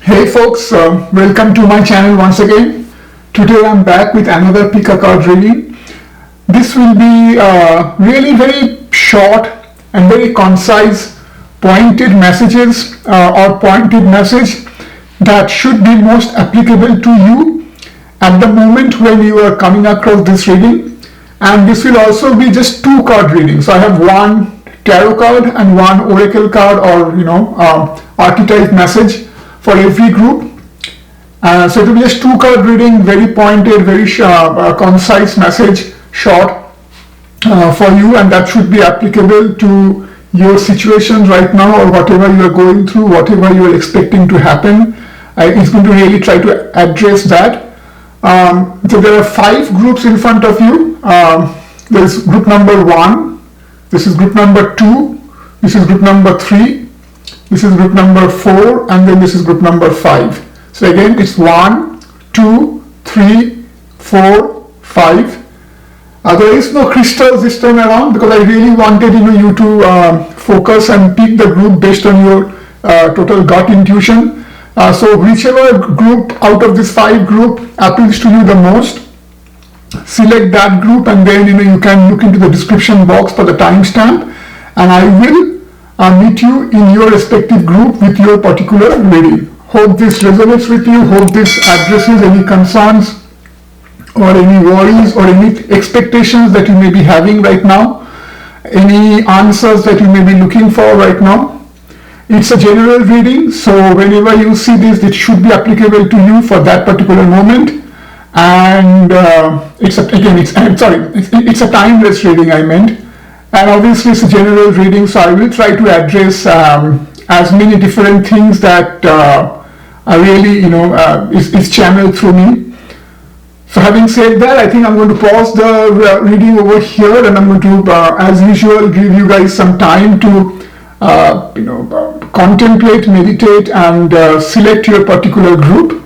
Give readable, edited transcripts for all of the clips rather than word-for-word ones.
Hey folks, welcome to my channel once again. Today I'm back with another pick a card reading. This will be really very short and very concise, pointed messages or pointed message that should be most applicable to you at the moment when you are coming across this reading. And this will also be just two card readings. So I have one tarot card and one oracle card, or archetype message for every group. So it will be just two card reading, very pointed, very concise message, short for you, and that should be applicable to your situation right now, or whatever you are going through, whatever you are expecting to happen. It's going to really try to address that. So there are 5 groups in front of you. There is group number 1, this is group number 2, this is group number 3, this is group number 4, and then this is group number 5. So again, it's 1, 2, 3, 4, 5. There is no crystals this time around because I really wanted you to focus and pick the group based on your total gut intuition. So whichever group out of this 5 group appeals to you the most, select that group, and then you can look into the description box for the timestamp, and I will meet you in your respective group with your particular reading. Hope this resonates with you. Hope this addresses any concerns or any worries or any expectations that you may be having right now, any answers that you may be looking for right now. It's a general reading, so whenever you see this, it should be applicable to you for that particular moment. And it's a timeless reading, I meant. And obviously it's a general reading, so I will try to address as many different things that are really, is channeled through me. So having said that, I think I'm going to pause the reading over here, and I'm going to, as usual, give you guys some time to, contemplate, meditate, and select your particular group.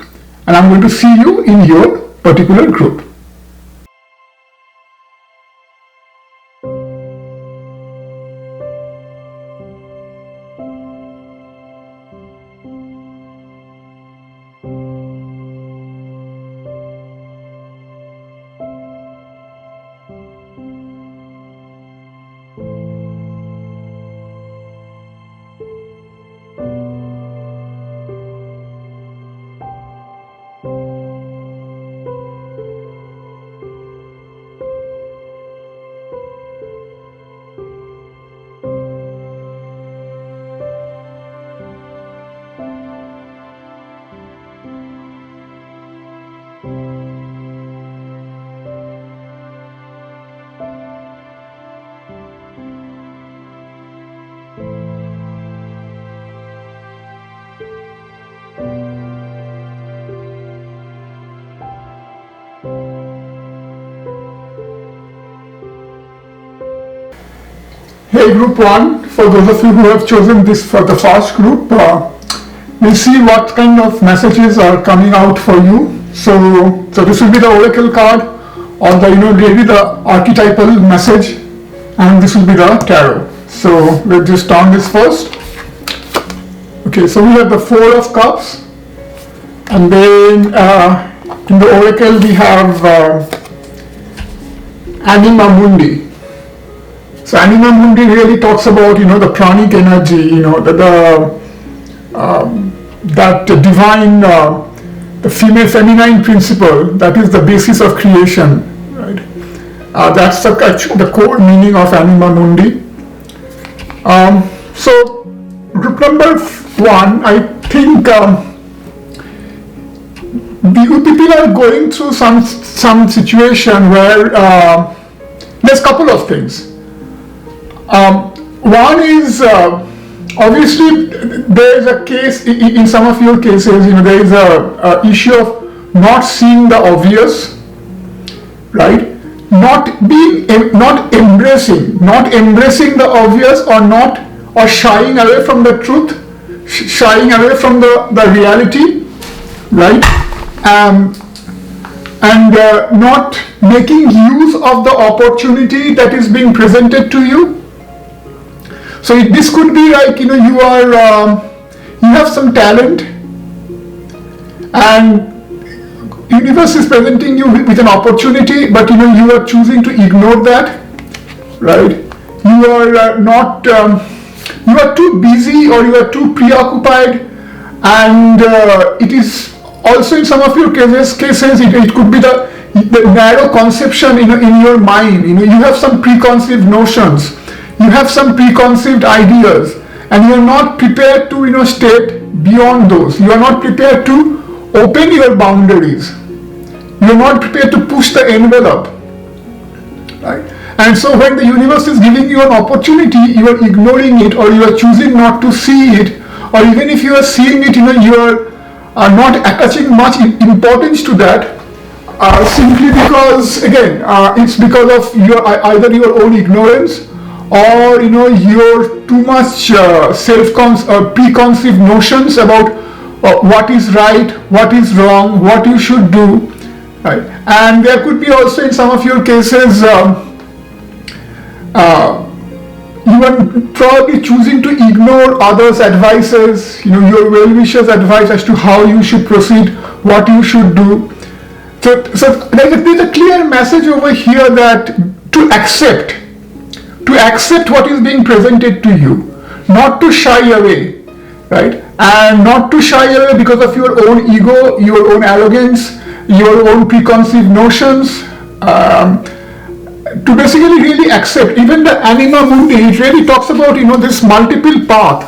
And I'm going to see you in your particular group. Hey group 1, for those of you who have chosen this for the first group, we'll see what kind of messages are coming out for you. So this will be the oracle card, or maybe the archetypal message, and this will be the tarot. So let's just turn this first. Okay, so we have the 4 of Cups, and then in the oracle we have Anima Mundi. So Anima Mundi really talks about the pranic energy, that divine, the female feminine principle that is the basis of creation, right? That's the core meaning of Anima Mundi. So group number 1, I think people are going through some situation where there's a couple of things. One is obviously there is a case in some of your cases, there is a issue of not seeing the obvious, right? Not embracing the obvious, or shying away from the truth, shying away from the reality, right? And not making use of the opportunity that is being presented to you. So this could be like, you have some talent, and universe is presenting you with an opportunity, but you are choosing to ignore that, right? You are not, you are too busy or you are too preoccupied, and it is also in some of your cases it could be the narrow conception in your mind. You have some preconceived notions, you have some preconceived ideas, and you are not prepared to step beyond those. You are not prepared to open your boundaries. You are not prepared to push the envelope, right? And so when the universe is giving you an opportunity, you are ignoring it, or you are choosing not to see it, or even if you are seeing it, you are not attaching much importance to that, simply because, again, it's because of either your own ignorance, or your too much preconceived notions about what is right, what is wrong, what you should do. Right. And there could be also in some of your cases, you are probably choosing to ignore others' advices, your well-wishers' advice as to how you should proceed, what you should do. So there's a clear message over here that to accept what is being presented to you, not to shy away, right? And not to shy away because of your own ego, your own arrogance, your own preconceived notions, to basically really accept. Even the Anima Mundi, it really talks about this multiple path.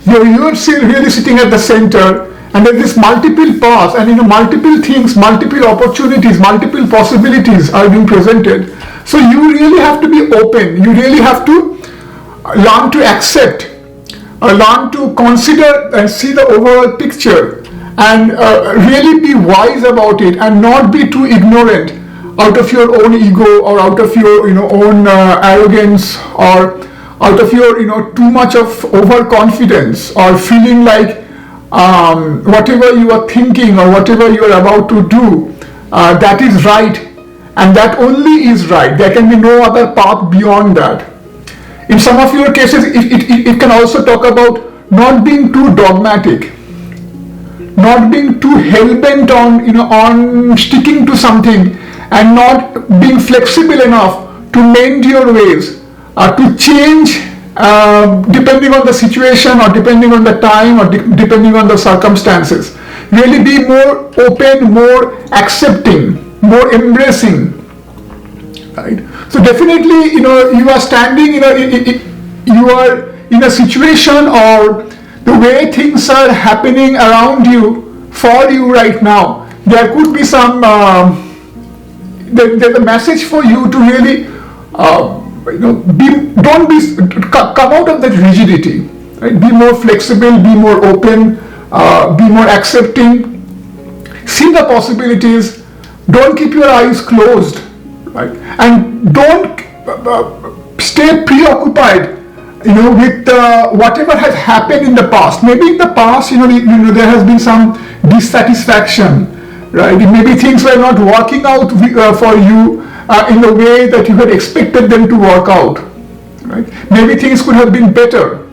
You are really sitting at the center, and there's this multiple paths, and multiple things, multiple opportunities, multiple possibilities are being presented. So you really have to be open. You really have to learn to accept, learn to consider and see the overall picture, and really be wise about it, and not be too ignorant out of your own ego, or out of your own arrogance, or out of your too much of overconfidence, or feeling like whatever you are thinking or whatever you are about to do, that is right, and that only is right. There can be no other path beyond that. In some of your cases, it can also talk about not being too dogmatic, not being too hell-bent on sticking to something, and not being flexible enough to mend your ways, to change depending on the situation, or depending on the time, or depending on the circumstances. Really be more open, more accepting, more embracing, right? So definitely, you are standing, you are in a situation, or the way things are happening around you, for you right now, there could be some, there's a message for you to really, come out of that rigidity, right? Be more flexible, be more open, be more accepting, see the possibilities, don't keep your eyes closed, right? And don't stay preoccupied, with whatever has happened in the past. Maybe in the past, there has been some dissatisfaction, right? Maybe things were not working out for you in the way that you had expected them to work out, right? Maybe things could have been better,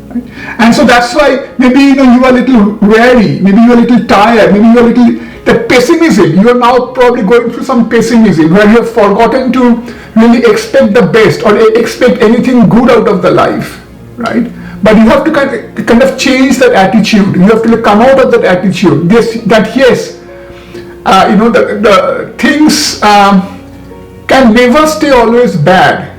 right? And so that's why maybe you are a little weary, maybe you are a little tired, maybe you are a little, that pessimism, you are now probably going through some pessimism, where you have forgotten to really expect the best, or expect anything good out of the life, right? But you have to kind of change that attitude. You have to come out of that attitude. Yes, the things can never stay always bad.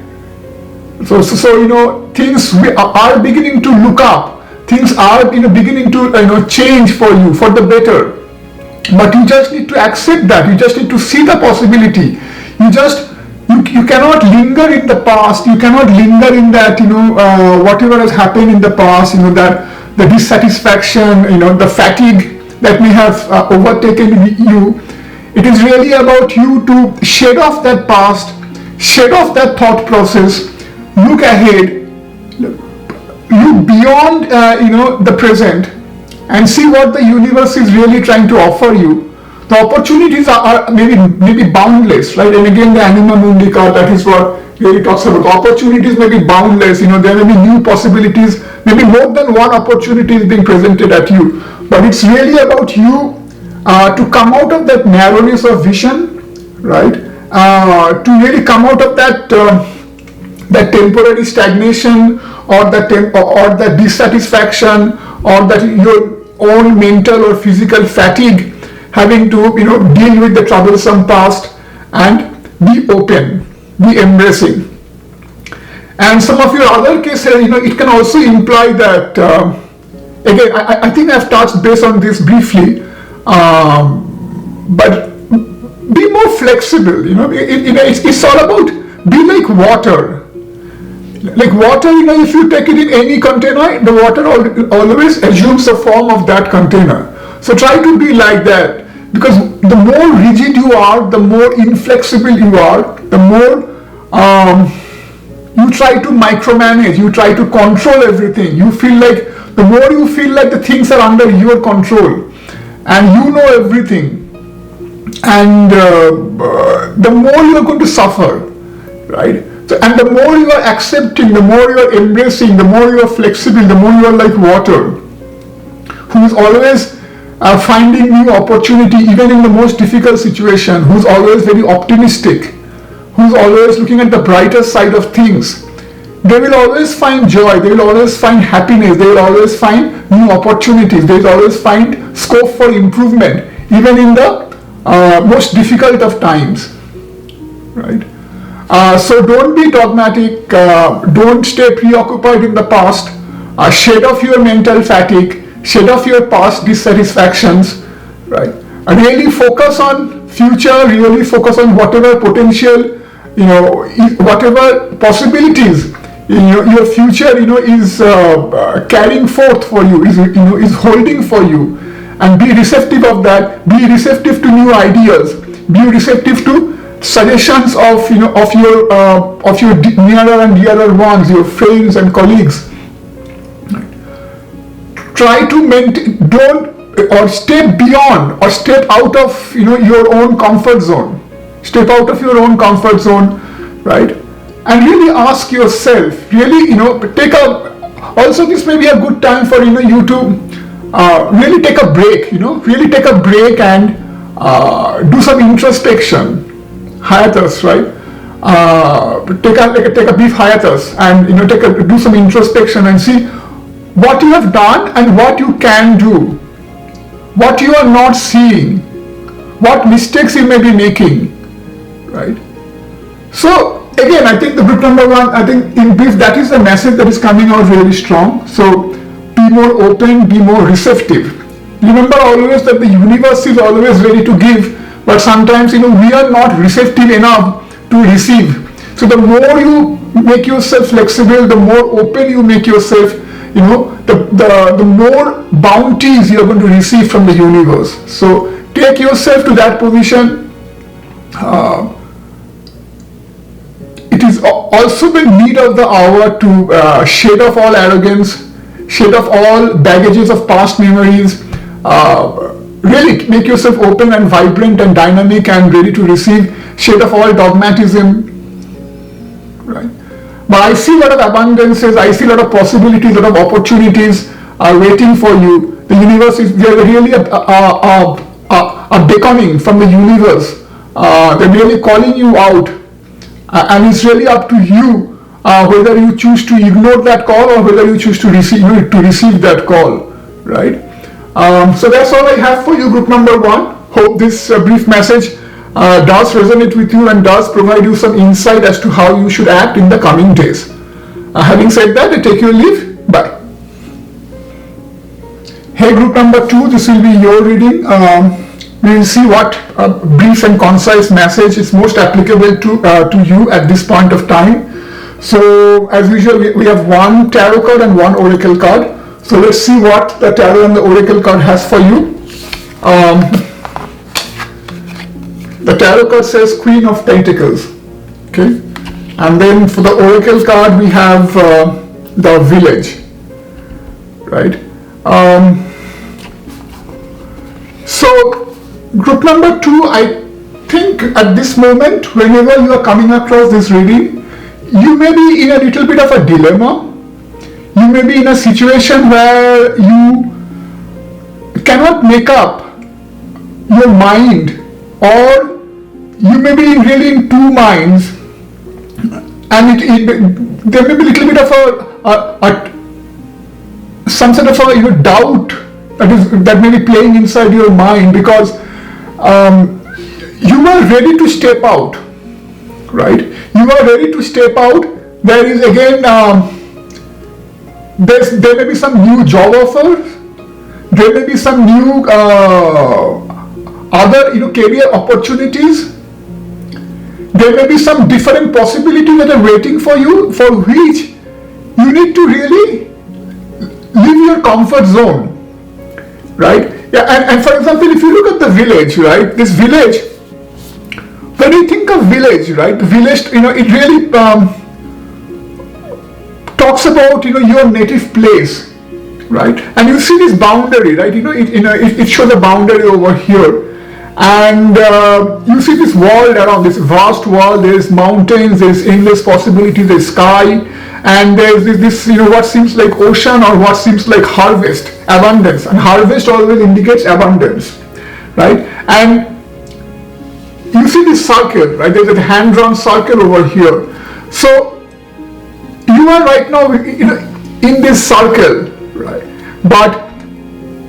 So things are beginning to look up. Things are beginning to change for you for the better. But you just need to accept that. You just need to see the possibility. You cannot linger in the past. You cannot linger in that whatever has happened in the past. That the dissatisfaction, the fatigue that may have overtaken you. It is really about you to shed off that past, shed off that thought process, look ahead, look beyond the present, and see what the universe is really trying to offer you. The opportunities are maybe boundless, right? And again, the Anima Mundi card, that is what really talks about. Opportunities may be boundless. There may be new possibilities. Maybe more than one opportunity is being presented at you. but it's really about you to come out of that narrowness of vision, right? To really come out of that that temporary stagnation, or or the dissatisfaction, or that your own mental or physical fatigue, having to deal with the troublesome past, and be open, be embracing. And some of your other cases, it can also imply that, again, I think I've touched base on this briefly, but be more flexible. It's all about be like water. Like water, if you take it in any container, the water always assumes the form of that container. So try to be like that, because the more rigid you are, the more inflexible you are, the more you try to micromanage, you try to control everything. The more you feel like the things are under your control and you know everything, and the more you are going to suffer, right? So, and the more you are accepting, the more you are embracing, the more you are flexible, the more you are like water, who is always finding new opportunity even in the most difficult situation, who's always very optimistic, who's always looking at the brighter side of things. They will always find joy, they will always find happiness, they will always find new opportunities, they will always find scope for improvement, even in the most difficult of times, right? So don't be dogmatic, don't stay preoccupied in the past, shed off your mental fatigue, shed off your past dissatisfactions, right? Really focus on future, really focus on whatever potential, whatever possibilities your future is carrying forth for you, is holding for you, and be receptive of that, be receptive to new ideas, be receptive to suggestions of your nearer and dearer ones, your friends and colleagues. Try to maintain, step beyond or step out of your own comfort zone. Step out of your own comfort zone, right? And really ask yourself, really also this may be a good time for you to really take a break, really take a break and do some introspection. Hiatus, right? Take a brief hiatus and do some introspection and see what you have done and what you can do, what you are not seeing, what mistakes you may be making, right? So again, I think the group number one, I think in brief, that is the message that is coming out really strong. So be more open, be more receptive. Remember always that the universe is always ready to give, but sometimes we are not receptive enough to receive. So the more you make yourself flexible, the more open you make yourself, the more bounties you are going to receive from the universe. So take yourself to that position. It is also the need of the hour to shed off all arrogance, shed off all baggages of past memories, really make yourself open and vibrant and dynamic and ready to receive, shed off all dogmatism, right? But I see a lot of abundances, I see a lot of possibilities, a lot of opportunities are waiting for you. The universe is, they're really a beckoning from the universe. They're really calling you out, and it's really up to you whether you choose to ignore that call or whether you choose to receive that call, right? So that's all I have for you, group number one. Hope this brief message does resonate with you and does provide you some insight as to how you should act in the coming days. Having said that, I take your leave. Bye. Hey, group number two, this will be your reading. We will see what brief and concise message is most applicable to you at this point of time. So as usual, we have one tarot card and one oracle card. So let's see what the tarot and the oracle card has for you. The tarot card says Queen of Pentacles. Okay. And then for the oracle card, we have the Village. Right. So group number two, I think at this moment, whenever you are coming across this reading, you may be in a little bit of a dilemma. You may be in a situation where you cannot make up your mind, or you may be really in two minds, and there may be a little bit of some sort of a doubt that may be playing inside your mind, because you are ready to step out, right? You are ready to step out. There is again there may be some new job offers. There may be some new other career opportunities. There may be some different possibilities that are waiting for you, for which you need to really leave your comfort zone, right? Yeah, and for example, if you look at the village, right? This village, when you think of village, right? The village, it really talks about your native place, right? And you see this boundary, right? It shows a boundary over here, and you see this world around, this vast world. There's mountains, there's endless possibilities, there's sky, and there's this what seems like ocean, or what seems like harvest, abundance. And harvest always indicates abundance, right? And you see this circle, right? There's a hand-drawn circle over here. So you are right now in this circle, right? But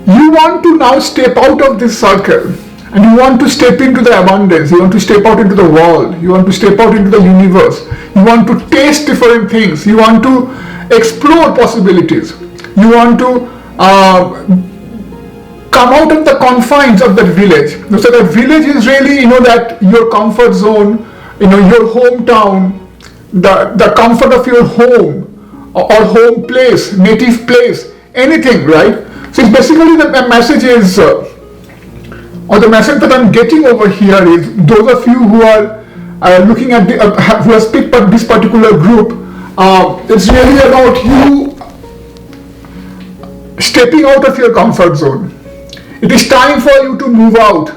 you want to now step out of this circle, and you want to step into the abundance. You want to step out into the world. You want to step out into the universe. You want to taste different things. You want to explore possibilities. You want to come out of the confines of that village. So the village is really that your comfort zone, your hometown, the comfort of your home, or home place, native place, anything, right? So it's basically the message is, or the message that I'm getting over here is, those of you who are looking at who has picked up this particular group, it's really about you stepping out of your comfort zone. It is time for you to move out,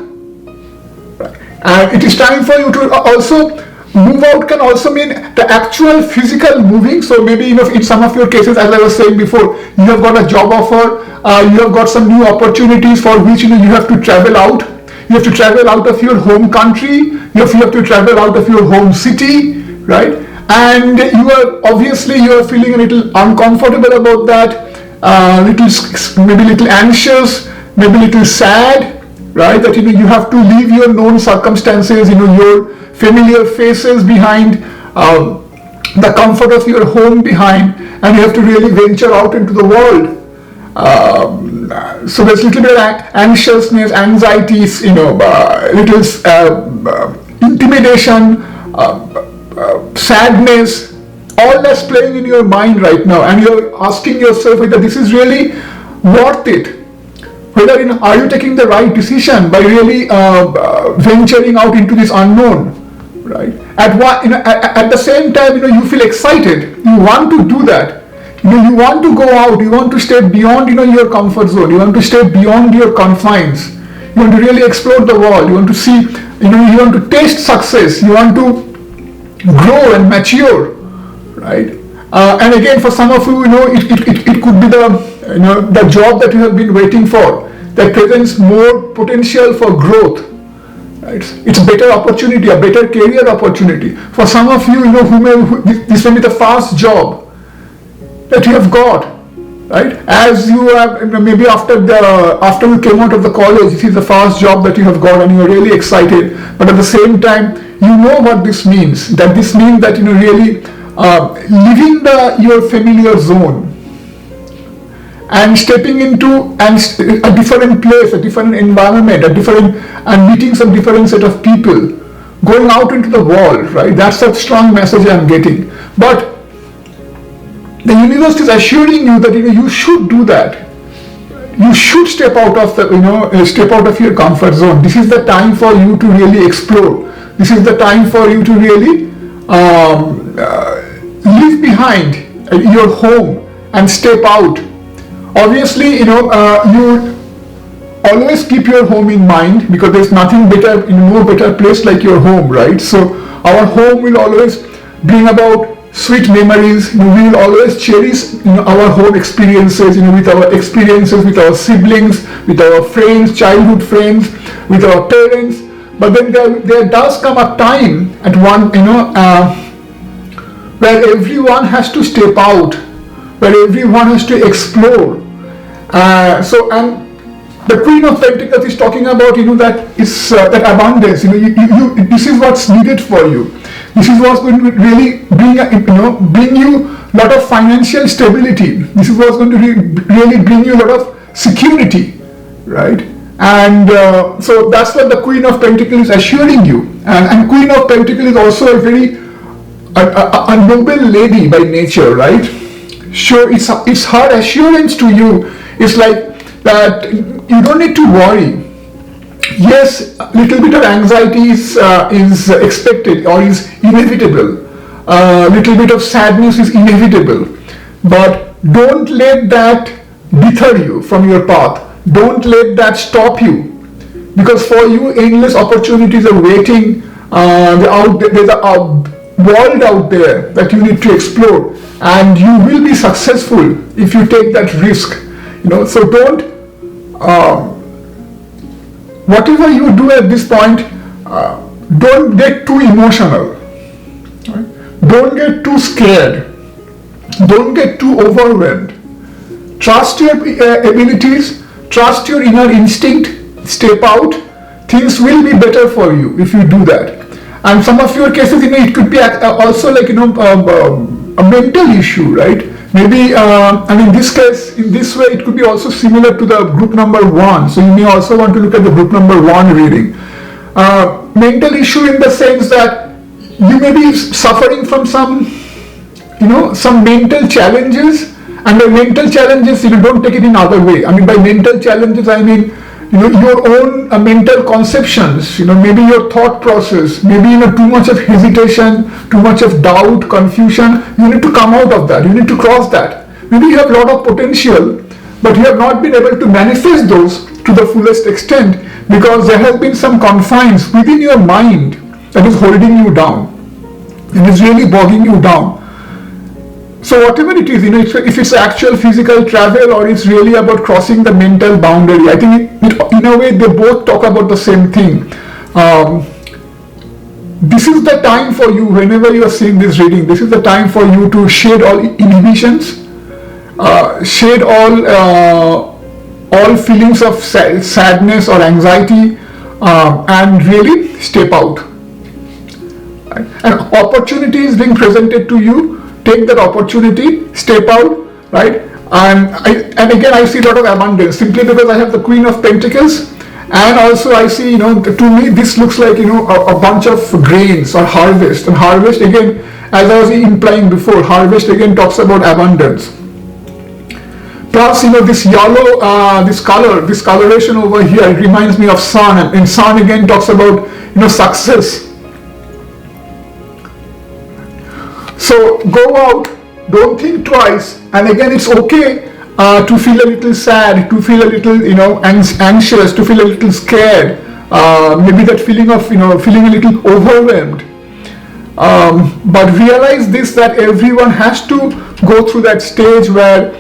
and it is time for you to also move out. Can also mean the actual physical moving. So maybe in some of your cases, as I was saying before, you have got a job offer, you have got some new opportunities for which you have to travel out. You have to travel out of your home country. You have to travel out of your home city, right? And you are feeling a little uncomfortable about that, maybe a little anxious, maybe a little sad, right? That you have to leave your known circumstances, your familiar faces behind, the comfort of your home behind, and you have to really venture out into the world. So there's a little bit of anxiousness, anxieties, little intimidation, sadness, all that's playing in your mind right now, and you're asking yourself whether this is really worth it. Whether are you taking the right decision by really venturing out into this unknown, right? At the same time, you feel excited. You want to do that. You want to go out. You want to step beyond, your comfort zone. You want to step beyond your confines. You want to really explore the world. You want to see, you want to taste success. You want to grow and mature, right? And again, for some of you, it could be the job that you have been waiting for, that presents more potential for growth, right? It's a better opportunity, a better career opportunity. For some of you, this may be the first job that you have got, right? As you have, maybe after you came out of the college, this is the first job that you have got, and you are really excited. But at the same time, you know what this means. That this means that really leaving your familiar zone and stepping into a different place, a different environment, and meeting some different set of people, going out into the world, right? That's a strong message I'm getting. But the universe is assuring you that you should do that. You should step out of your comfort zone. This is the time for you to really explore. This is the time for you to really leave behind your home and step out. Obviously, you always keep your home in mind, because there's nothing better, no better place like your home, right? So our home will always bring about sweet memories. We will always cherish our home experiences, with our experiences with our siblings, with our friends, childhood friends, with our parents. But then there does come a time at one, where everyone has to step out, where everyone has to explore. And the Queen of Pentacles is talking about, that abundance. This is what's needed for you. This is what's going to really bring you a lot of financial stability. This is what's going to really bring you a lot of security, right? And so that's what the Queen of Pentacles is assuring you. And Queen of Pentacles is also a very a noble lady by nature, right? Sure, it's her assurance to you. It's like that you don't need to worry. Yes, a little bit of anxiety is expected or is inevitable. A little bit of sadness is inevitable. But don't let that deter you from your path. Don't let that stop you. Because for you, endless opportunities are waiting. There's a world out there that you need to explore. And you will be successful if you take that risk. So don't... whatever you do at this point, don't get too emotional. Right? Don't get too scared. Don't get too overwhelmed. Trust your abilities. Trust your inner instinct. Step out. Things will be better for you if you do that. And some of your cases, it could be also like a mental issue, right? Maybe, in this case, in this way, it could be also similar to the group number 1. So you may also want to look at the group number 1 reading. Mental issue in the sense that you may be suffering from some mental challenges. And by mental challenges, don't take it in other way. By mental challenges, I mean, your own mental conceptions, maybe your thought process, maybe, too much of hesitation, too much of doubt, confusion. You need to come out of that. You need to cross that. Maybe you have a lot of potential, but you have not been able to manifest those to the fullest extent because there has been some confines within your mind that is holding you down and is really bogging you down. So whatever it is, if it's actual physical travel or it's really about crossing the mental boundary, I think in a way they both talk about the same thing. This is the time for you, whenever you are seeing this reading, this is the time for you to shed all inhibitions, shed all feelings of sadness or anxiety, and really step out. Right? And opportunity is being presented to you. Take that opportunity, step out, right? And again, I see a lot of abundance simply because I have the Queen of Pentacles, and also I see, to me, this looks like, a bunch of grains or harvest. And harvest, again, as I was implying before, harvest again talks about abundance. Plus, this yellow, this coloration over here, it reminds me of sun, and sun again talks about, success. So go out, don't think twice, and again it's okay to feel a little sad, to feel a little anxious, to feel a little scared, maybe that feeling of feeling a little overwhelmed. But realize this, that everyone has to go through that stage where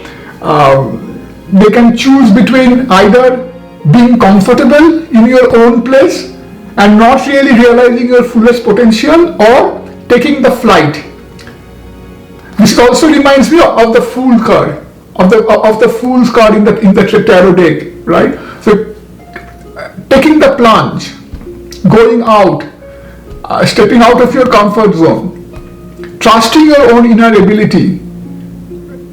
they can choose between either being comfortable in your own place and not really realizing your fullest potential, or taking the flight. This also reminds me of the Fool card, of the Fool's card in the tarot deck, right? So, taking the plunge, going out, stepping out of your comfort zone, trusting your own inner ability,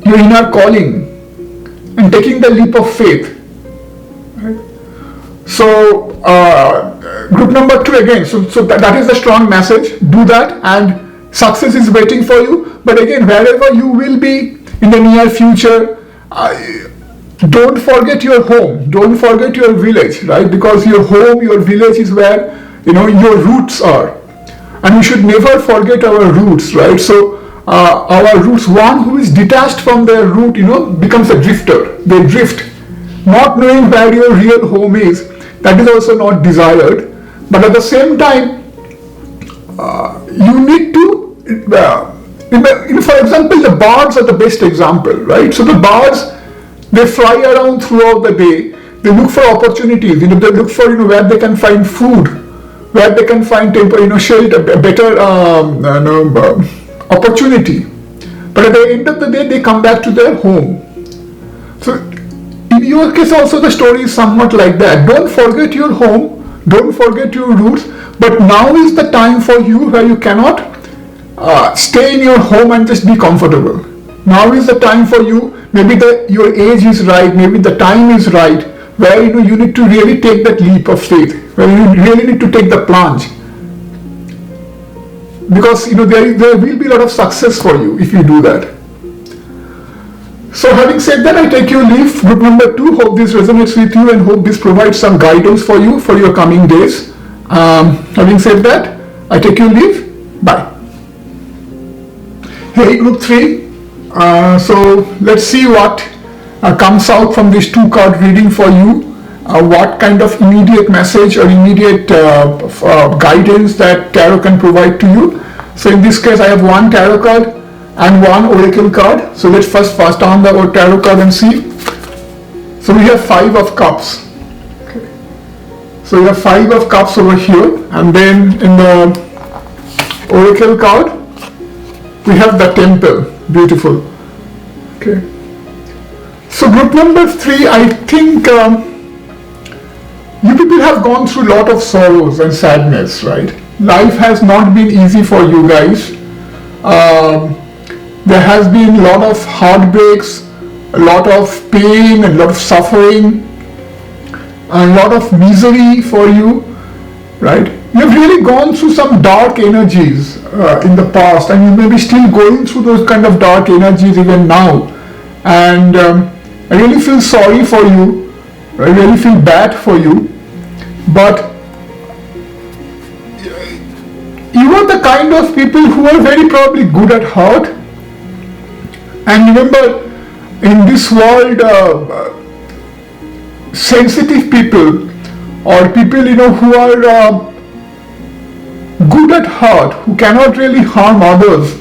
your inner calling, and taking the leap of faith. Right? So, group number 2 again. So that is the strong message. Do that, and success is waiting for you. But again, wherever you will be in the near future, don't forget your home. Don't forget your village, right? Because your home, your village is where, your roots are. And we should never forget our roots, right? So, our roots, one who is detached from their root, becomes a drifter. They drift, not knowing where your real home is. That is also not desired. But at the same time, you need to, for example, the birds are the best example, right? So the birds, they fly around throughout the day. They look for opportunities. They look for where they can find food, where they can find shelter, a better opportunity. But at the end of the day, they come back to their home. So in your case also the story is somewhat like that. Don't forget your home, don't forget your roots, but now is the time for you where you cannot stay in your home and just be comfortable. Now is the time for you, maybe your age is right, maybe the time is right, where you need to really take that leap of faith, where you really need to take the plunge. Because there will be a lot of success for you if you do that. So having said that, I take your leave. Group number 2, hope this resonates with you and hope this provides some guidance for you for your coming days. Having said that, I take your leave. Bye. Hey group 3, so let's see what comes out from this 2-card reading for you. What kind of immediate message or immediate guidance that tarot can provide to you. So in this case I have 1 tarot card and 1 oracle card. So let's first turn the tarot card and see. So we have 5 of cups. Okay. So we have 5 of cups over here, and then in the oracle card we have the temple. Beautiful. Okay. So group number 3, I think you people have gone through a lot of sorrows and sadness, right? Life has not been easy for you guys. There has been a lot of heartbreaks, a lot of pain, a lot of suffering, a lot of misery for you, right? You've really gone through some dark energies in the past, and you may be still going through those kind of dark energies even now. And I really feel sorry for you. I really feel bad for you. But you are the kind of people who are very probably good at heart. And remember, in this world, sensitive people or people who are good at heart, who cannot really harm others,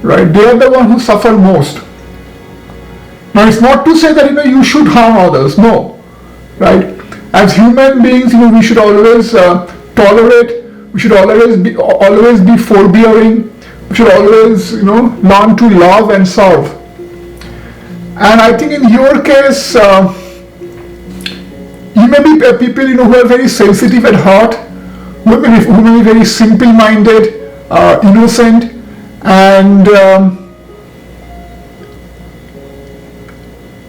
right? They are the ones who suffer most. Now it's not to say that you should harm others, no, right? As human beings, we should always tolerate. We should always be forbearing. We should always learn to love and serve. And I think in your case, you may be people who are very sensitive at heart, who may be very simple-minded, innocent, and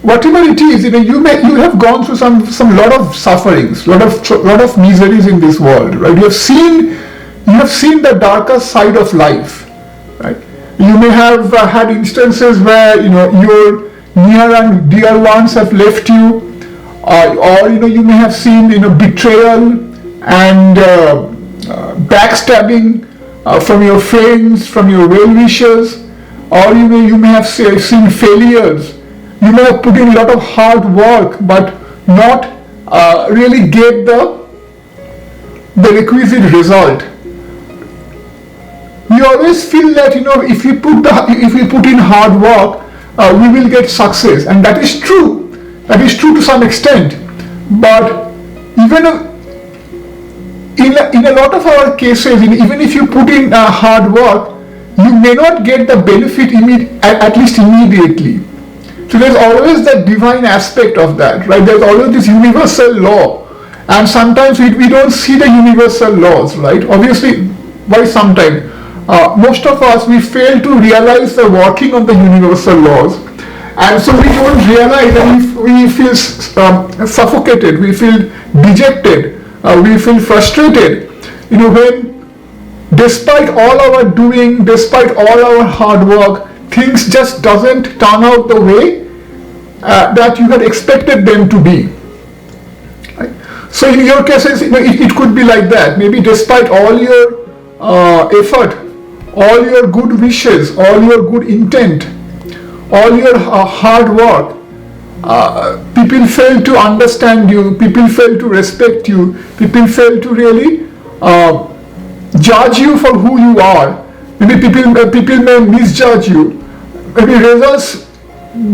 whatever it is, you have gone through some lot of sufferings, lot of miseries in this world, right? You have seen the darker side of life, right? You may have had instances where your near and dear ones have left you, or you may have seen betrayal and backstabbing from your friends, from your well-wishers, or you may have seen failures. You may have put in a lot of hard work, but not really get the requisite result. We always feel that if we put in hard work, we will get success, and that is true. That is true to some extent. But even in a lot of our cases, even if you put in hard work, you may not get the benefit at least immediately. So there's always that divine aspect of that, right? There's always this universal law, and sometimes we don't see the universal laws, right? Obviously, why sometimes? Most of us, we fail to realize the working of the universal laws, and so we don't realize that we feel suffocated, we feel dejected, we feel frustrated, when despite all our doing, despite all our hard work, things just doesn't turn out the way that you had expected them to be. Right? So in your cases, it could be like that. Maybe despite all your effort, all your good wishes, all your good intent, all your hard work, people fail to understand you, people fail to respect you, people fail to really judge you for who you are. Maybe people may misjudge you, maybe results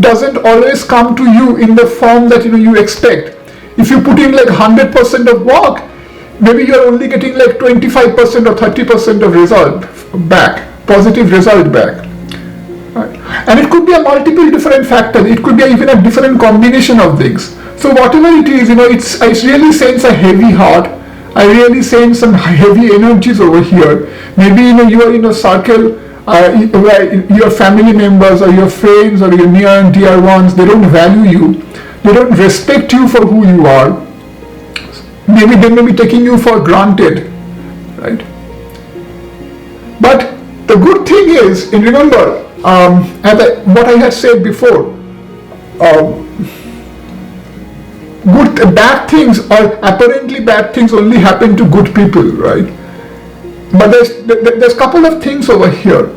doesn't always come to you in the form that you expect. If you put in like 100% of work, maybe you're only getting like 25% or 30% of result back, positive result back. Right? And it could be a multiple different factors. It could be even a different combination of things. So whatever it is, I really sense a heavy heart. I really sense some heavy energies over here. Maybe you are in a circle where your family members or your friends or your near and dear ones, they don't value you. They don't respect you for who you are. Maybe they may be taking you for granted, right? But the good thing is, and remember, what I had said before, bad things or apparently bad things only happen to good people, right? But there's a couple of things over here.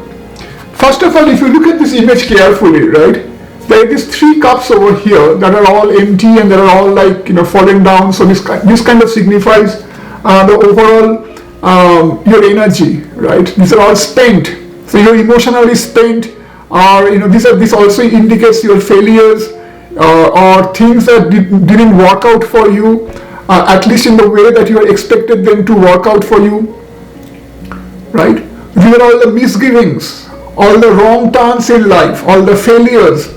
First of all, if you look at this image carefully, right, there are these 3 cups over here that are all empty and they are all like falling down. So this kind of signifies the overall your energy, right? These are all spent. So you're emotionally spent, or this also indicates your failures or things that didn't work out for you, at least in the way that you expected them to work out for you, right? These are all the misgivings, all the wrong turns in life, all the failures,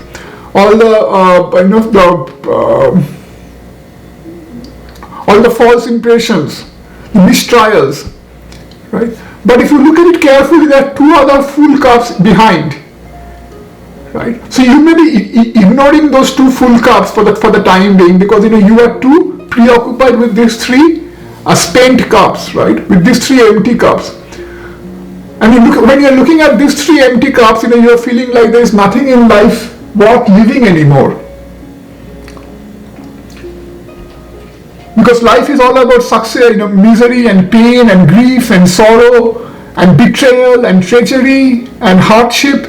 all the all the false impressions, the mistrials, right? But if you look at it carefully, there are 2 other full cups behind, right? So you may be ignoring those 2 full cups for the time being, because you are too preoccupied with these 3 spent cups, right? With these 3 empty cups. And when you're looking at these 3 empty cups, you're feeling like there is nothing in life worth living anymore. Because life is all about success, misery and pain and grief and sorrow and betrayal and treachery and hardship.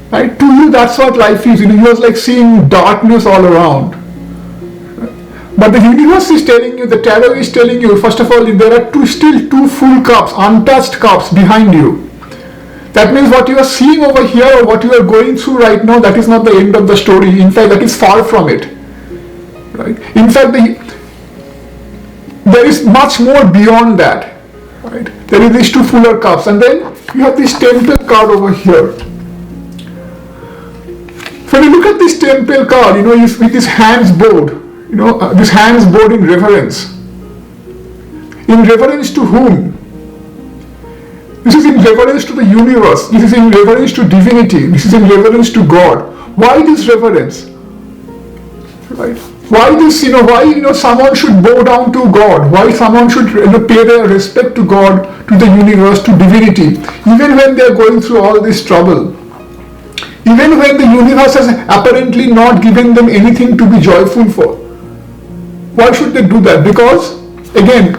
Right? To you, that's what life is. You're like seeing darkness all around. Right? But the universe is telling you, the tarot is telling you, first of all, there are still 2 full cups, untouched cups behind you. That means what you are seeing over here or what you are going through right now, that is not the end of the story. In fact, that is far from it. Right? In fact, there is much more beyond that. Right? There is these 2 fuller cups, and then you have this temple card over here. When you look at this temple card, with this hands bowed, this hands bowed in reverence. In reverence to whom? This is in reverence to the universe. This is in reverence to divinity. This is in reverence to God. Why this reverence? Right? Why this? Why someone should bow down to God? Why someone should pay their respect to God, to the universe, to divinity, even when they are going through all this trouble? Even when the universe has apparently not given them anything to be joyful for. Why should they do that? Because, again,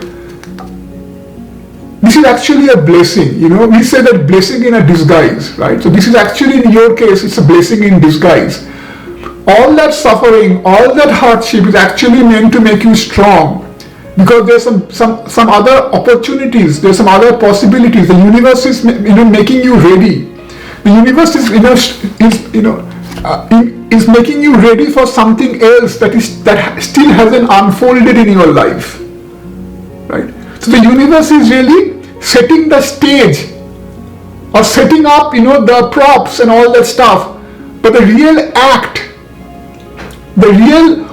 this is actually a blessing. We say that blessing in a disguise, right? So this is actually, in your case, it's a blessing in disguise. All that suffering, all that hardship is actually meant to make you strong. Because there's some other opportunities, there's some other possibilities. The universe is making you ready. The universe is making you ready for something else that still hasn't unfolded in your life, right? So the universe is really setting the stage or setting up, the props and all that stuff. But the real act,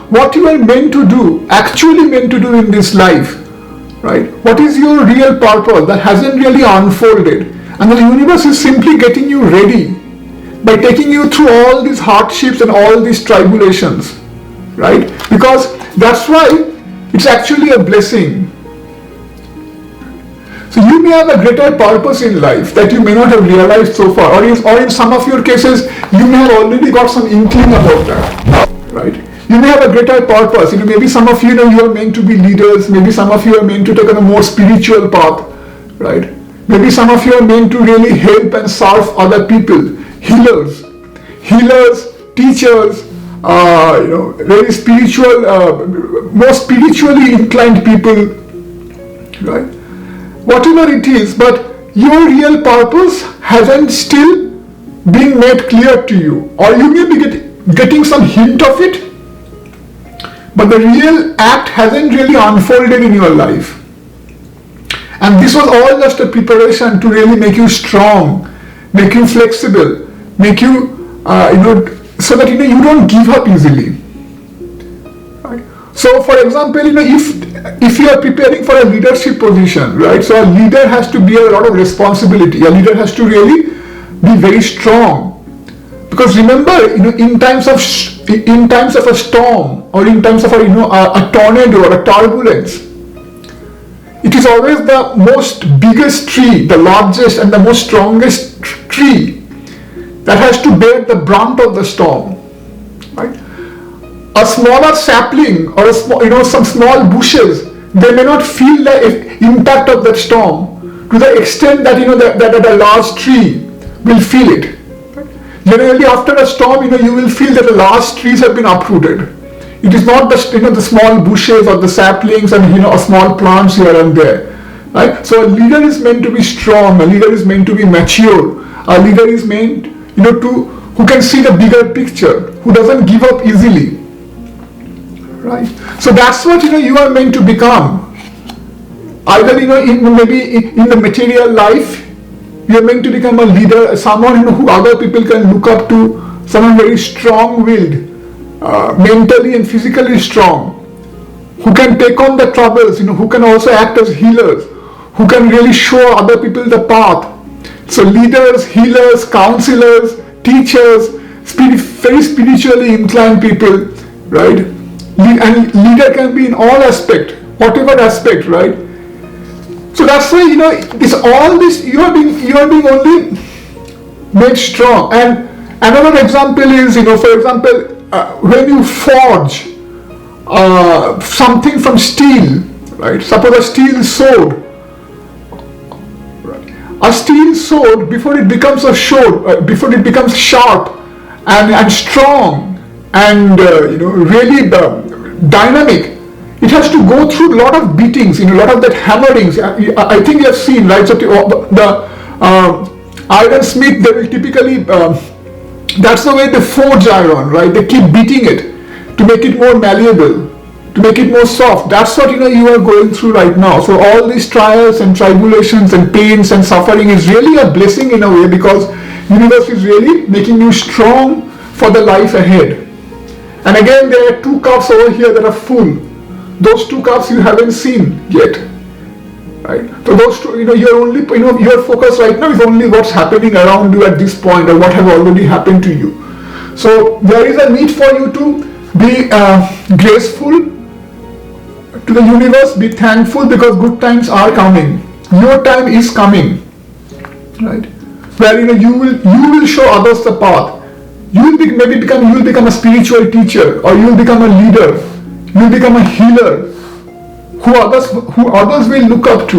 what you are meant to do, actually meant to do in this life, right? What is your real purpose that hasn't really unfolded? And the universe is simply getting you ready by taking you through all these hardships and all these tribulations, right? Because that's why it's actually a blessing. So you may have a greater purpose in life that you may not have realized so far, or in some of your cases, you may have already got some inkling about that, right? You may have a greater purpose. Maybe some of you are meant to be leaders. Maybe some of you are meant to take on a more spiritual path, right? Maybe some of you are meant to really help and serve other people, healers, teachers, very spiritual, more spiritually inclined people, right? Whatever it is, but your real purpose hasn't still being made clear to you, or you may be getting some hint of it, but the real act hasn't really unfolded in your life. And this was all just a preparation to really make you strong, make you flexible, make you, so that you don't give up easily. Right? So, for example, if you are preparing for a leadership position, right? So a leader has to bear a lot of responsibility. A leader has to really be very strong. Because remember, in times of a storm, or in times of a tornado or a turbulence, it is always the most biggest tree, the largest and the most strongest tree that has to bear the brunt of the storm. Right? A smaller sapling or some small bushes, they may not feel the impact of that storm to the extent that that a large tree will feel it. Generally, after a storm, you will feel that the large trees have been uprooted. It is not the small bushes or the saplings and a small plants here and there. Right? So a leader is meant to be strong. A leader is meant to be mature. A leader is meant who can see the bigger picture, who doesn't give up easily. Right? So that's what you are meant to become. Either maybe in the material life, you are meant to become a leader, someone who other people can look up to, someone very strong-willed, mentally and physically strong, who can take on the troubles, who can also act as healers, who can really show other people the path. So leaders, healers, counselors, teachers, very spiritually inclined people, right? And leader can be in all aspect, whatever aspect, right? So that's why it's all this you are being only made strong. And another example is for example, when you forge something from steel, right? Suppose a steel sword. A steel sword, before it becomes a sword, before it becomes sharp and strong and really dynamic, it has to go through a lot of beatings, a lot of that hammerings. I think you have seen, right? So the ironsmith, they will typically, that's the way they forge iron, right? They keep beating it to make it more malleable, to make it more soft. That's what you are going through right now. So all these trials and tribulations and pains and suffering is really a blessing in a way, because universe is really making you strong for the life ahead. And again, there are 2 cups over here that are full. Those 2 cups you haven't seen yet, right? So those two, you're only, your focus right now is only what's happening around you at this point, or what have already happened to you. So there is a need for you to be graceful to the universe, be thankful, because good times are coming. Your time is coming, right? Where you will show others the path. You will become a spiritual teacher, or you will become a leader. You will become a healer who others will look up to.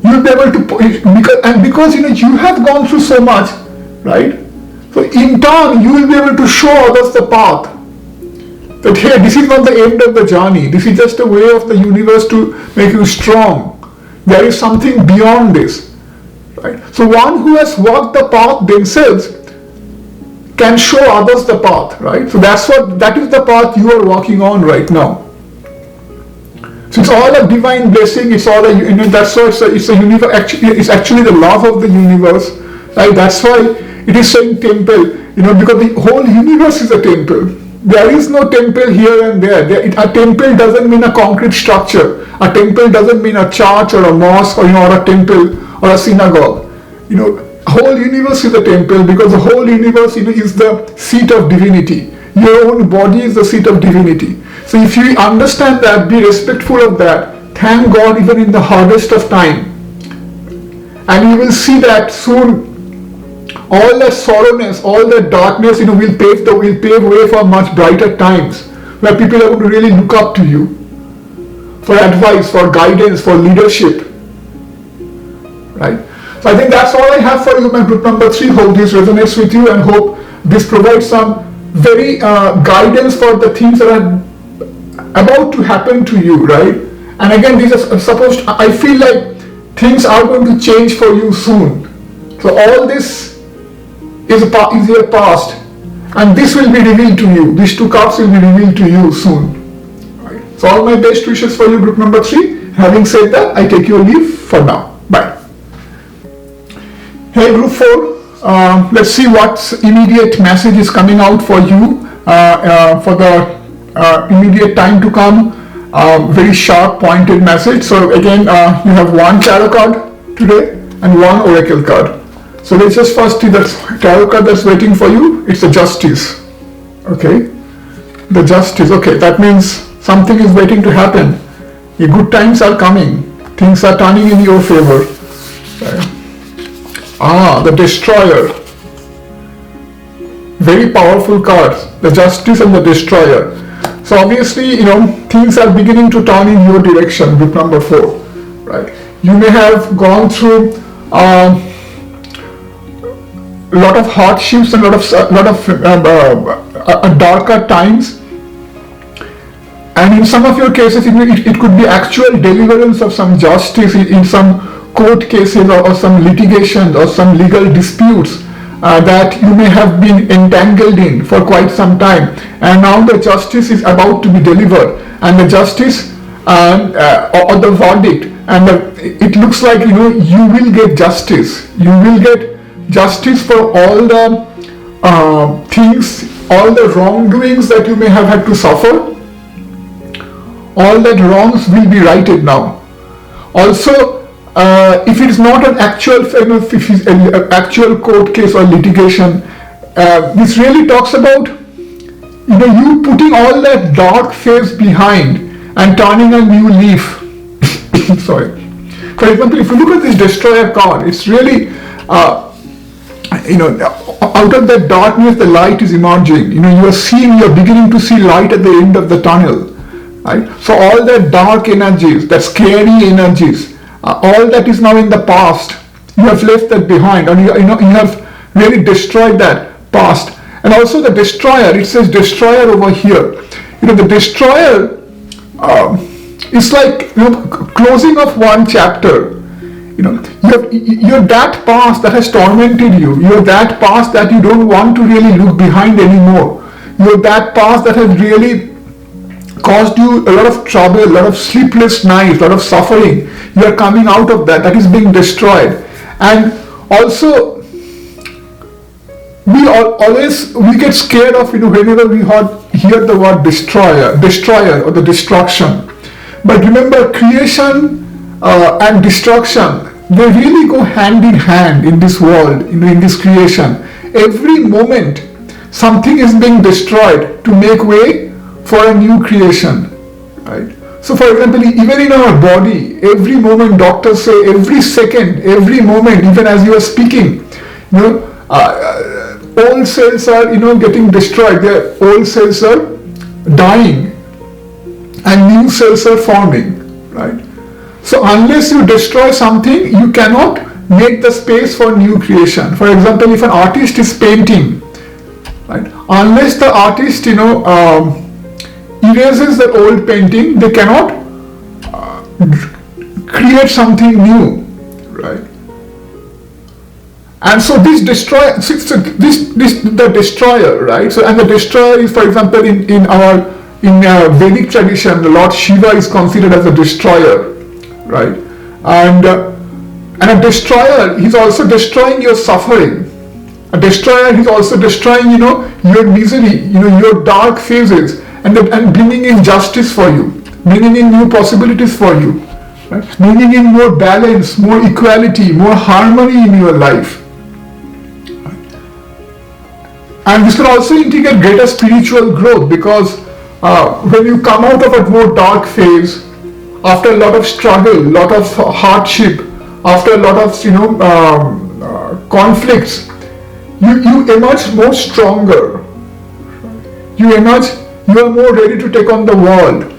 You will be able to, because you have gone through so much, right? So in turn, you will be able to show others the path. That hey, this is not the end of the journey. This is just a way of the universe to make you strong. There is something beyond this, right? So one who has walked the path themselves can show others the path, right? So that is the path you are walking on right now. So it's all a divine blessing. It's all that's why it's a universe. Actually, it's actually the love of the universe, right? That's why it is saying temple, because the whole universe is a temple. There is no temple here and there. A temple doesn't mean a concrete structure. A temple doesn't mean a church or a mosque or a temple or a synagogue. Whole universe is a temple, because the whole universe is the seat of divinity. Your own body is the seat of divinity. So if you understand that, be respectful of that, thank God even in the hardest of time, and you will see that soon all that sorrowness, all that darkness will pave way for much brighter times, where people are going to really look up to you for advice, for guidance, for leadership, right? So I think that's all I have for you, my group number 3. Hope this resonates with you, and hope this provides some very guidance for the things that are about to happen to you, right? And again, these are I feel like things are going to change for you soon. So all this is your past, and this will be revealed to you. These two cards will be revealed to you soon. Right. So all my best wishes for you, group number 3. Having said that, I take your leave for now. Bye. Hey, group 4. Let's see what immediate message is coming out for you for the immediate time to come. Very sharp, pointed message. So again, you have one tarot card today and one oracle card. So let's just first see that tarot card that's waiting for you. It's the Justice. Okay, the Justice. Okay, that means something is waiting to happen. Your good times are coming. Things are turning in your favor. Okay. The Destroyer. Very powerful cards. The Justice and the Destroyer. So obviously, things are beginning to turn in your direction, group number 4. Right. You may have gone through a lot of hardships and lot of darker times, and in some of your cases it could be actual deliverance of some justice in some court cases or some litigations or some legal disputes that you may have been entangled in for quite some time, and now the justice is about to be delivered, and the justice or the verdict, and it looks like you will get justice. You will get justice for all the things, all the wrongdoings that you may have had to suffer. All that wrongs will be righted now. Also, if it is not an actual, if it is an actual court case or litigation, this really talks about you putting all that dark phase behind and turning a new leaf. Sorry. For example, if you look at this Destroyer card, it's really out of that darkness the light is emerging. You're beginning to see light at the end of the tunnel. Right? So all that dark energies, that scary energies, all that is now in the past. You have left that behind, and you have really destroyed that past. And also the Destroyer, it says Destroyer over here. The Destroyer is like closing of one chapter. You're that past that has tormented you. You're that past that you don't want to really look behind anymore. You're that past that has really caused you a lot of trouble, a lot of sleepless nights, a lot of suffering. You are coming out of that. That is being destroyed. And also, we get scared of whenever we hear the word destroyer or the destruction. But remember, creation and destruction, they really go hand in hand in this world, in this creation. Every moment, something is being destroyed to make way for a new creation, right? So for example, even in our body, every moment, doctors say, every second, every moment, even as you are speaking, old cells are getting destroyed. Their old cells are dying and new cells are forming, right? So unless you destroy something, you cannot make the space for new creation. For example, if an artist is painting, right, unless the artist erases the old painting, they cannot create something new, right? And so this destroyer, the destroyer, right? So, and the destroyer is, for example, in Vedic tradition, the Lord Shiva is considered as a destroyer, right? And a destroyer, he's also destroying your suffering. A destroyer, he's also destroying, your misery, your dark phases, and bringing in justice for you, bringing in new possibilities for you, right? Bringing in more balance, more equality, more harmony in your life. And this can also indicate greater spiritual growth, because when you come out of a more dark phase, after a lot of struggle, lot of hardship, after a lot of conflicts, you emerge more stronger. You are more ready to take on the world.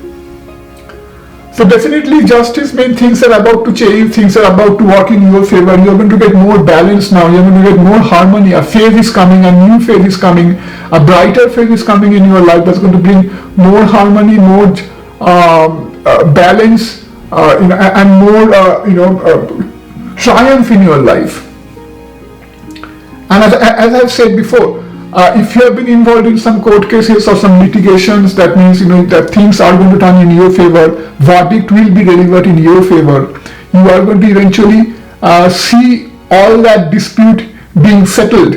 So definitely justice means things are about to change, things are about to work in your favor. You're going to get more balance now, you're going to get more harmony. A phase is coming, a new phase is coming, a brighter phase is coming in your life that's going to bring more harmony, more balance, and more triumph in your life. And as I've said before, if you have been involved in some court cases or some litigations, that means that things are going to turn in your favor, verdict will be delivered in your favor. You are going to eventually see all that dispute being settled.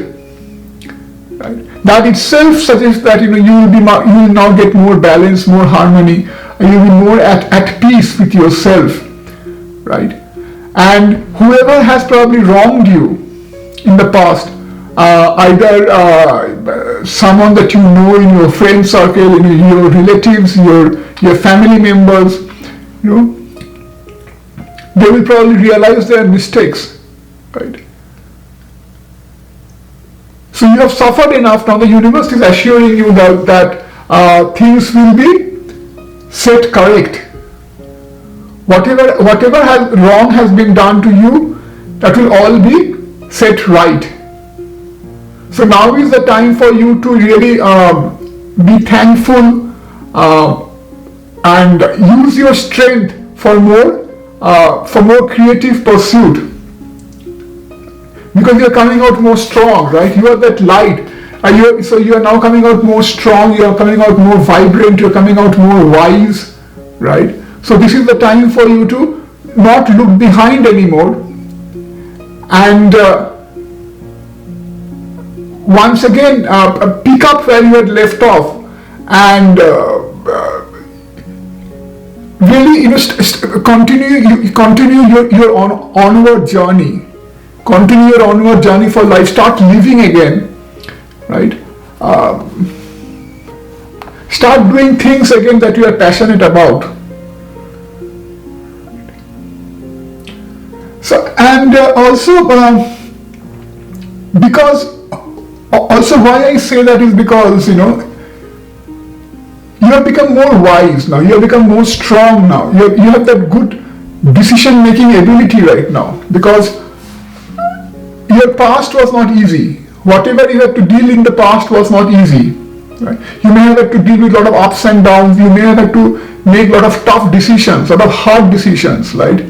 Right? That itself suggests that you will now get more balance, more harmony, and you will be more at peace with yourself, right? And whoever has probably wronged you in the past, either someone that you know in your friend circle, in your relatives, your family members, they will probably realize their mistakes, right? So you have suffered enough. Now the universe is assuring you that things will be set correct. Whatever wrong has been done to you, that will all be set right. So now is the time for you to really be thankful and use your strength for more creative pursuit. Because you're coming out more strong, right? You are that light. So you are now coming out more strong, you are coming out more vibrant, you're coming out more wise, right? So this is the time for you to not look behind anymore and once again pick up where you had left off and really continue your onward journey. Continue your onward journey for life. Start living again, right? Start doing things again that you are passionate about. So, and also why I say that is because you have become more wise now. You have become more strong now. You have that good decision making ability right now, because your past was not easy. Whatever you had to deal in the past was not easy. Right? You may have had to deal with a lot of ups and downs. You may have had to make a lot of tough decisions, a lot of hard decisions, right?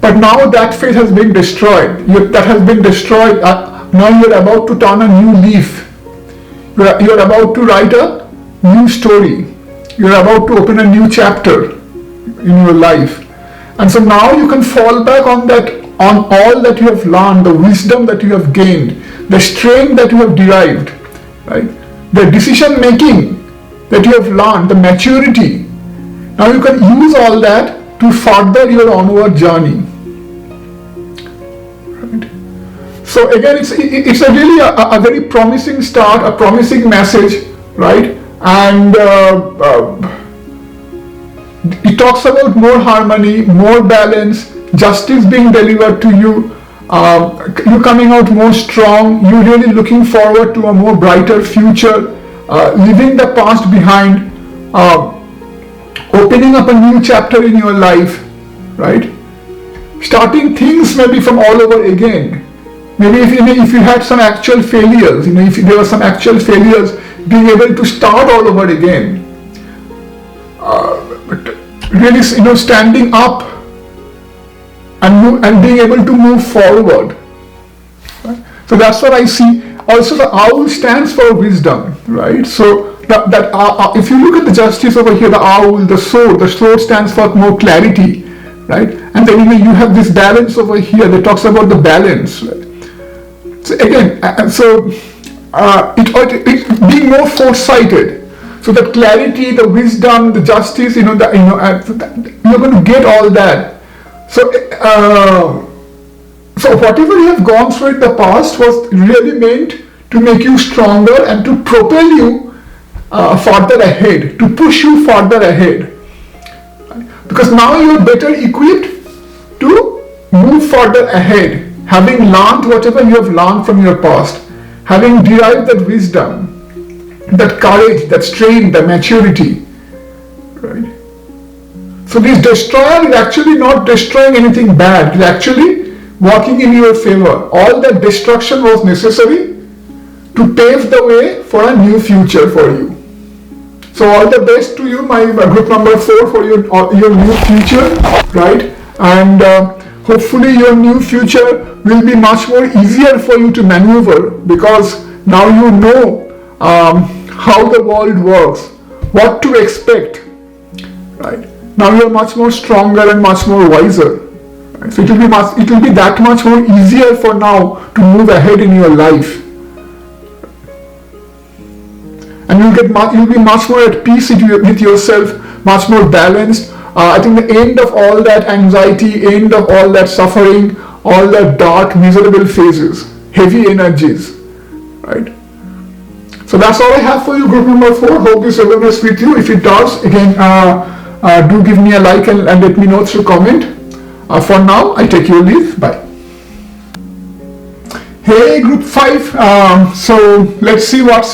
But now that phase has been destroyed. That has been destroyed. Now you're about to turn a new leaf. You're about to write a new story. You're about to open a new chapter in your life. And so now you can fall back on all that you have learned, the wisdom that you have gained, the strength that you have derived, right? The decision making that you have learned, the maturity. Now you can use all that to further your onward journey. Right? So again, it's a really a very promising start, a promising message, right? And it talks about more harmony, more balance, justice being delivered to you, you coming out more strong, you really looking forward to a more brighter future, leaving the past behind, opening up a new chapter in your life, right? Starting things maybe from all over again. Maybe if you had some actual failures, if there were some actual failures, being able to start all over again. Really, standing up and being able to move forward. Right? So that's what I see. Also, the owl stands for wisdom, right? So that if you look at the justice over here, the owl, the sword stands for more clarity, right? And then you have this balance over here that talks about the balance. Right? So again, it being more foresighted. So the clarity, the wisdom, the justice, you're going to get all that. So whatever you have gone through in the past was really meant to make you stronger and to propel you further ahead, to push you further ahead. Because now you are better equipped to move further ahead, having learned whatever you have learned from your past, having derived that wisdom, that courage, that strength, that maturity, right? So this destroyer is actually not destroying anything bad. It's actually working in your favor. All that destruction was necessary to pave the way for a new future for you. So all the best to you, my group number 4, for your new future, right? And hopefully your new future will be much more easier for you to maneuver, because now you know how the world works, what to expect, right? Now you are much more stronger and much more wiser. Right? So it will be that much more easier for now to move ahead in your life, and you'll be much more at peace with yourself, much more balanced. I think the end of all that anxiety, end of all that suffering, all that dark, miserable phases, heavy energies, right? So that's all I have for you, group number 4. Hope this resonates with you. If it does, again, do give me a like and let me know through comment. For now, I take your leave. Bye. Hey, group 5. So let's see what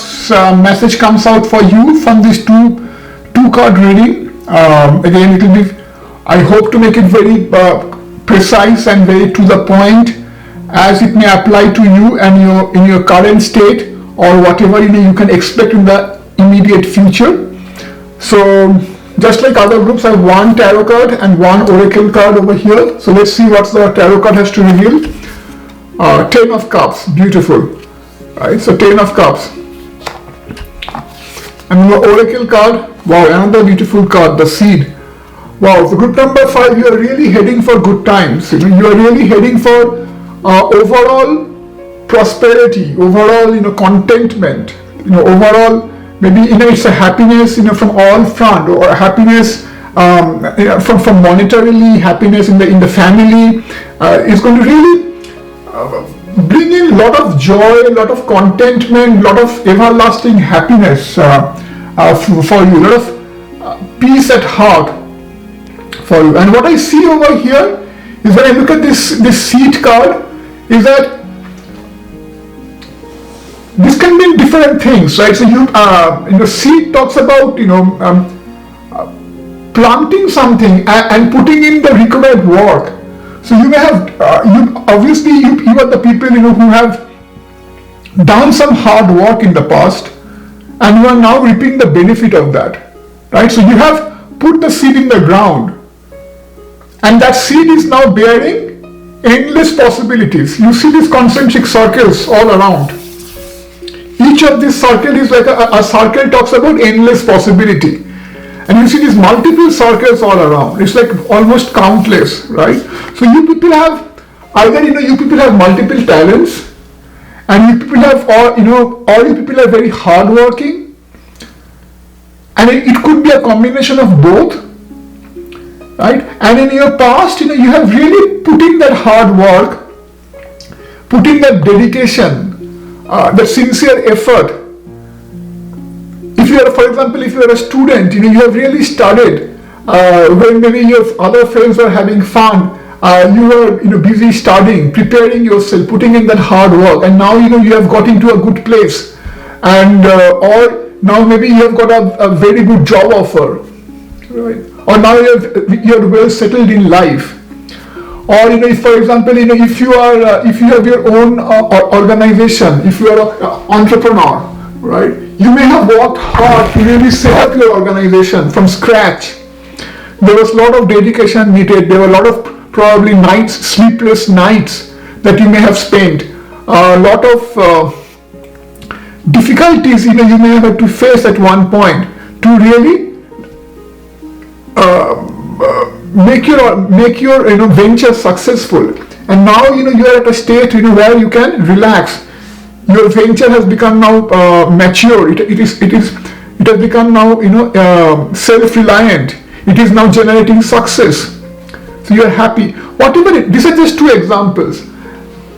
message comes out for you from this two card reading. Again, it will be, I hope to make it very precise and very to the point, as it may apply to you and in your current state, or whatever you can expect in the immediate future. So just like other groups, I have one tarot card and one oracle card over here. So let's see what the tarot card has to reveal. 10 of Cups, beautiful, right? So 10 of Cups. And the oracle card, wow, another beautiful card, the Seed. Wow, so group number 5, you are really heading for good times. You are really heading for overall prosperity, overall contentment, overall maybe it's a happiness from all front, or a happiness from monetarily, happiness in the family is going to really bring in a lot of joy, a lot of contentment, a lot of everlasting happiness for you, a lot of peace at heart for you. And what I see over here is, when I look at this Seed card, is that this can mean different things, right? So Seed talks about planting something and putting in the required work. So you may have you are the people who have done some hard work in the past, and you are now reaping the benefit of that, right? So you have put the seed in the ground, and that seed is now bearing endless possibilities. You see these concentric circles all around. Each of these circles is like a circle talks about endless possibility. And you see these multiple circles all around. It's like almost countless, right? So you people have either you people have multiple talents, and you people have all you people are very hardworking, and it could be a combination of both, right? And in your past, you have really put in that hard work, put in that dedication, that sincere effort. If you are, for example, if you are a student, you have really studied. When maybe your other friends were having fun, you were busy studying, preparing yourself, putting in that hard work, and now you have got into a good place, and or now maybe you have got a very good job offer, right? Or now you are well settled in life. Or if, for example, if you have your own organization, if you are an entrepreneur, right? You may have worked hard to really set up your organization from scratch. There was a lot of dedication needed. There were a lot of probably nights, sleepless nights that you may have spent. A lot of difficulties you may have had to face at one point to really make your venture successful. And now you are at a state where you can relax. Your venture has become now mature. It has become now self-reliant. It is now generating success. So you are happy. Whatever these are just 2 examples.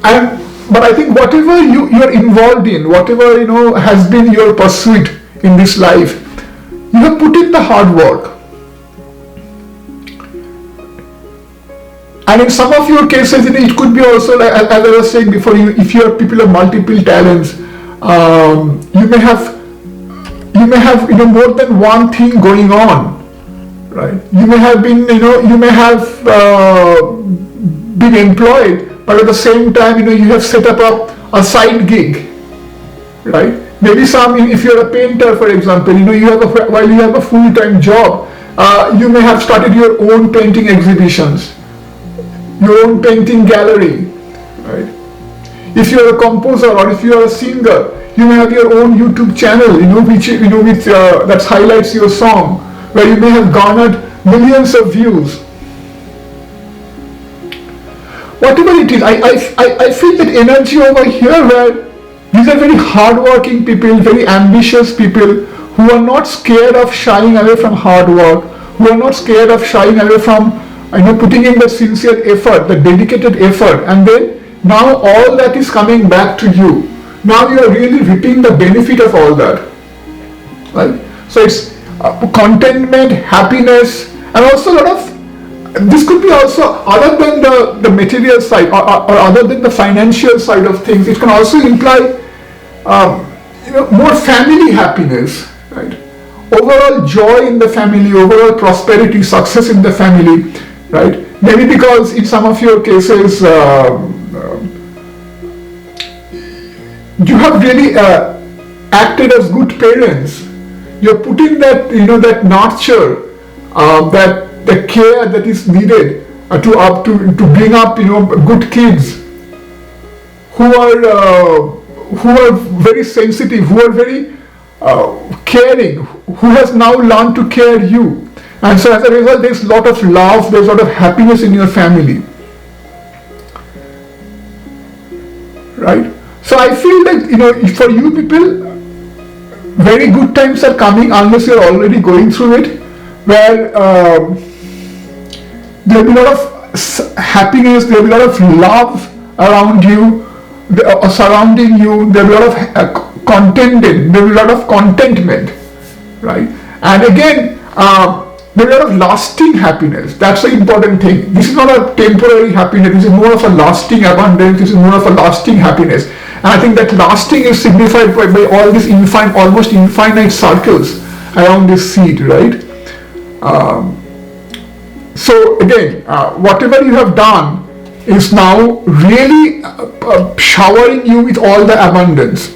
But I think whatever you are involved in, whatever has been your pursuit in this life, you have put in the hard work. And in some of your cases, it could be also, like, as I was saying before, if you are people of multiple talents, you may have more than one thing going on, right? You may have been been employed, but at the same time, you have set up a side gig, right? Maybe if you are a painter, for example, while you have a full-time job, you may have started your own painting exhibitions. your own painting gallery, right? If you are a composer or if you are a singer, you may have your own YouTube channel, which that highlights your song, where you may have garnered millions of views. Whatever it is, I feel that energy over here, where these are very hardworking people, very ambitious people who are not scared of shying away from hard work, who are not scared of shying away from putting in the sincere effort, the dedicated effort, and then now all that is coming back to you. Now you are really reaping the benefit of all that, right? So it's contentment, happiness, and also a lot of, this could be also other than the material side or other than the financial side of things. It can also imply more family happiness, right? Overall joy in the family, overall prosperity, success in the family, right? Maybe because in some of your cases you have really acted as good parents. You're putting that that nurture, that the care that is needed to bring up good kids who are very sensitive, who are very caring, who has now learned to care you, and so as a result there's a lot of love, there's a lot of happiness in your family, right? So I feel that for you people, very good times are coming, unless you're already going through it, where there will be a lot of happiness, there will be a lot of love around you, surrounding you, there will be a lot of contentment, there will be a lot of contentment, right? And again, there will be a lot of lasting happiness. That's the important thing. This is not a temporary happiness, this is more of a lasting abundance, this is more of a lasting happiness. And I think that lasting is signified by all these almost infinite circles around this seed, right? So again, whatever you have done is now really showering you with all the abundance.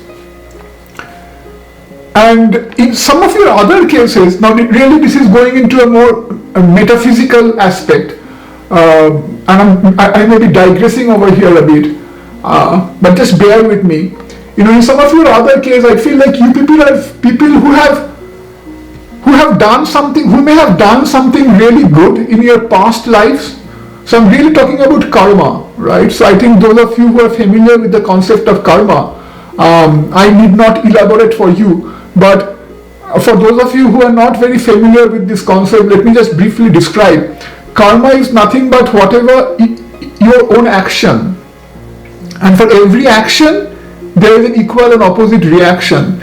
And in some of your other cases, now really this is going into a more metaphysical aspect, and I may be digressing over here a bit, but just bear with me. In some of your other cases, I feel like you people are people who have done something, who may have done something really good in your past lives. So I'm really talking about karma, right? So I think those of you who are familiar with the concept of karma, I need not elaborate for you, but for those of you who are not very familiar with this concept, let me just briefly describe. Karma is nothing but whatever your own action, and for every action there is an equal and opposite reaction.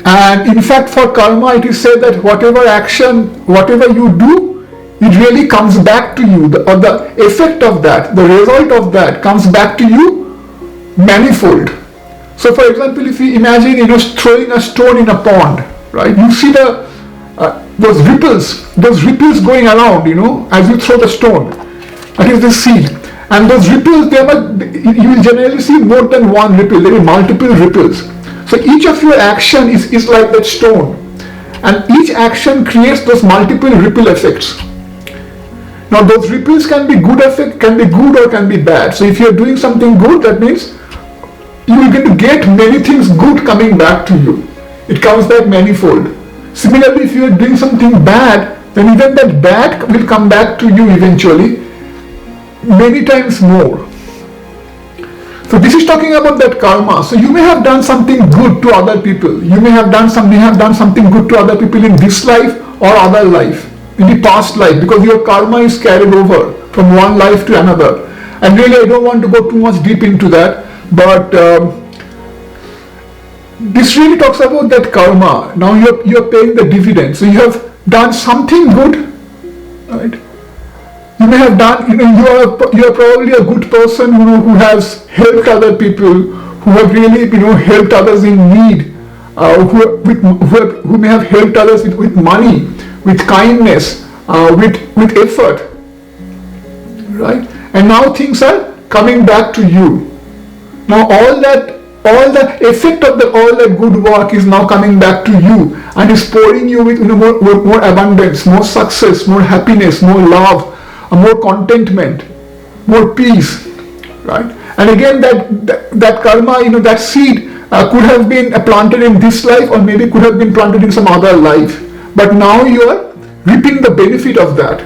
And in fact, for karma it is said that whatever action, whatever you do, it really comes back to you, or the effect of that, the result of that comes back to you manifold. So for example, if you imagine throwing a stone in a pond, right? You see those ripples going around, as you throw the stone. That is the seed. And those ripples, you will generally see more than one ripple, there are multiple ripples. So each of your action is like that stone, and each action creates those multiple ripple effects. Now those ripples can be good effect, can be good or can be bad. So if you are doing something good, that means you are going to get many things good coming back to you. It comes back manifold. Similarly, if you are doing something bad, then even that bad will come back to you eventually, many times more. So this is talking about that karma. So you may have done something good to other people. You may have done something good to other people in this life or other life, in the past life, because your karma is carried over from one life to another. And really, I don't want to go too much deep into that, but this really talks about that karma. Now you're paying the dividend. So you have done something good, right? You may have done, you are probably a good person who has helped other people, who have really helped others in need, who may have helped others with money, with kindness, with effort, right? And now things are coming back to you. Now all the effect of all that good work is now coming back to you and is pouring you with more abundance, more success, more happiness, more love, more contentment, more peace, right? And again, that karma, that seed could have been planted in this life, or maybe could have been planted in some other life. But now you are reaping the benefit of that.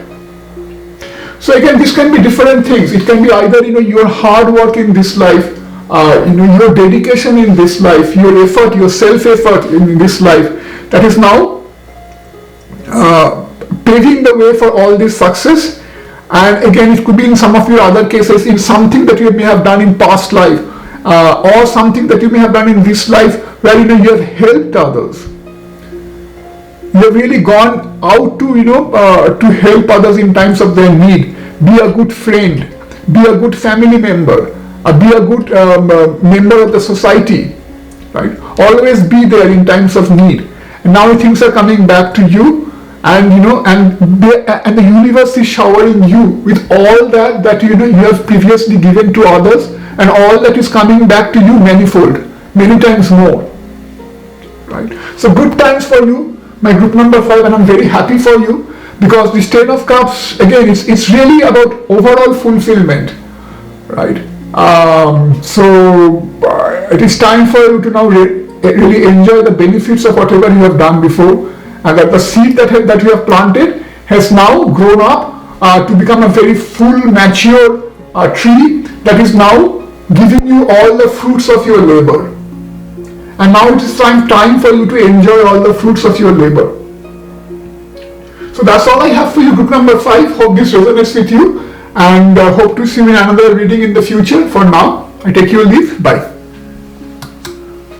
So again, this can be different things. It can be either your hard work in this life, your dedication in this life, your effort, your self-effort in this life, that is now paving the way for all this success. And again, it could be in some of your other cases in something that you may have done in past life, or something that you may have done in this life where you have helped others. You have really gone out to help others in times of their need. Be a good friend, be a good family member, be a good member of the society, right? Always be there in times of need. And now things are coming back to you, and and the universe is showering you with all that you have previously given to others, and all that is coming back to you manifold, many times more, right? So good times for you, my group number 5, and I'm very happy for you, because this 10 of Cups, again, it's really about overall fulfillment, right? It is time for you to now really enjoy the benefits of whatever you have done before, and that the seed that you have planted has now grown up to become a very full, mature tree that is now giving you all the fruits of your labor. And now it is time for you to enjoy all the fruits of your labor. So that's all I have for you, group number 5. Hope this resonates with you, and hope to see you in another reading in the future. For now, I take your leave. Bye.